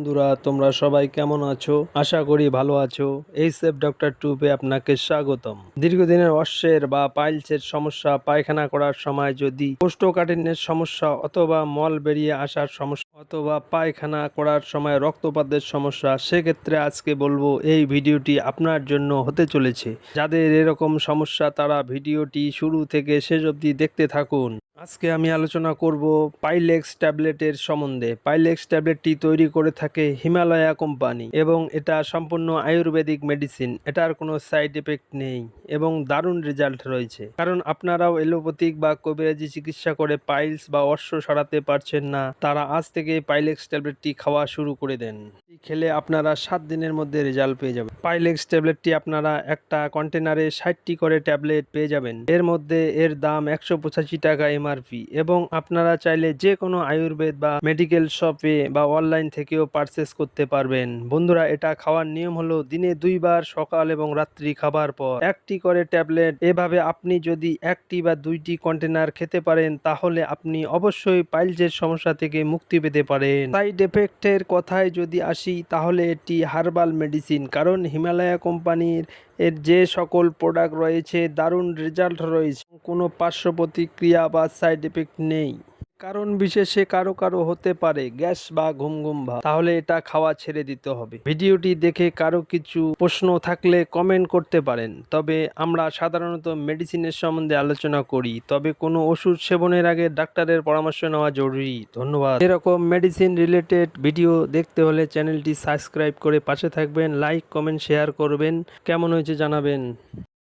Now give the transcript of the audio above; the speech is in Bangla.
বন্ধুরা, তোমরা সবাই কেমন আছো? আশা করি ভালো আছো। এই সেফ ডক্টর টুবে আপনাকে স্বাগতম। দীর্ঘদিনের অশ্বের বা পাইলসের সমস্যা, পায়খানা করার সময় যদি কোষ্ঠকাঠিন্যের সমস্যা অথবা মল বেরিয়ে আসার সমস্যা অথবা পায়খানা করার সময় রক্তপাতের সমস্যা, সেক্ষেত্রে আজকে বলবো এই ভিডিওটি আপনার জন্য হতে চলেছে। যাদের এরকম সমস্যা তারা ভিডিওটি শুরু থেকে শেষ অবধি দেখতে থাকুন। আজকে আমি আলোচনা করব পাইলেক্স ট্যাবলেটের সম্বন্ধে। পাইলেক্স ট্যাবলেটটি তৈরি করে থাকে হিমালয়া কোম্পানি এবং এটা সম্পূর্ণ আয়ুর্বেদিক মেডিসিন। এটার কোনো সাইড এফেক্ট নেই এবং দারুণ রেজাল্ট রয়েছে। কারণ আপনারাও এলোপ্যাথিক বা কবিরাজি চিকিৎসা করে পাইলস বা অশ্ব সরাতে পারছেন না, তারা আজ থেকে পাইলেক্স ট্যাবলেটটি খাওয়া শুরু করে দেন। খেলে আপনারা 7 দিনের মধ্যে রেজাল্ট পেয়ে যাবেন। পাইলেক্স ট্যাবলেটটি আপনারা একটা কন্টেনারে 60টি করে ট্যাবলেট পেয়ে যাবেন। এর মধ্যে এর দাম 185 টাকা এমআরপি এবং আপনারা চাইলে যে কোনো আয়ুর্বেদ বা মেডিকেল শপে বা অনলাইন থেকেও পারচেস করতে পারবেন। বন্ধুরা, এটা খাওয়ার নিয়ম হলো দিনে 2 বার, সকাল এবং রাত্রি খাবার পর 1টি করে ট্যাবলেট। এভাবে আপনি যদি 1টি বা 2টি কন্টেনার খেতে পারেন তাহলে আপনি অবশ্যই পাইলসের সমস্যা থেকে মুক্তি পেতে পারেন। সাইড এফেক্টের কথায় যদি আসি তাহলে এটি হার্বাল মেডিসিন, কারণ হিমালয়া কোম্পানির এর যে সকল প্রোডাক্ট রয়েছে দারুণ রেজাল্ট রয়েছে, কোনো পার্শ্ব প্রতিক্রিয়া বা সাইড এফেক্ট নেই। কারণ বিশেষে কারো কারো হতে পারে গ্যাস বা ঘুম ঘুম ভাব, তাহলে এটা খাওয়া ছেড়ে দিতে হবে। ভিডিওটি দেখে কারো কিছু প্রশ্ন থাকলে কমেন্ট করতে পারেন। তবে আমরা সাধারণত মেডিসিনের সম্বন্ধে আলোচনা করি, তবে কোনো ওষুধ সেবনের আগে ডাক্তারের পরামর্শ নেওয়া জরুরি। ধন্যবাদ। এরকম মেডিসিন রিলেটেড ভিডিও দেখতে হলে চ্যানেলটি সাবস্ক্রাইব করে পাশে থাকবেন, লাইক কমেন্ট শেয়ার করবেন, কেমন হয়েছে জানাবেন।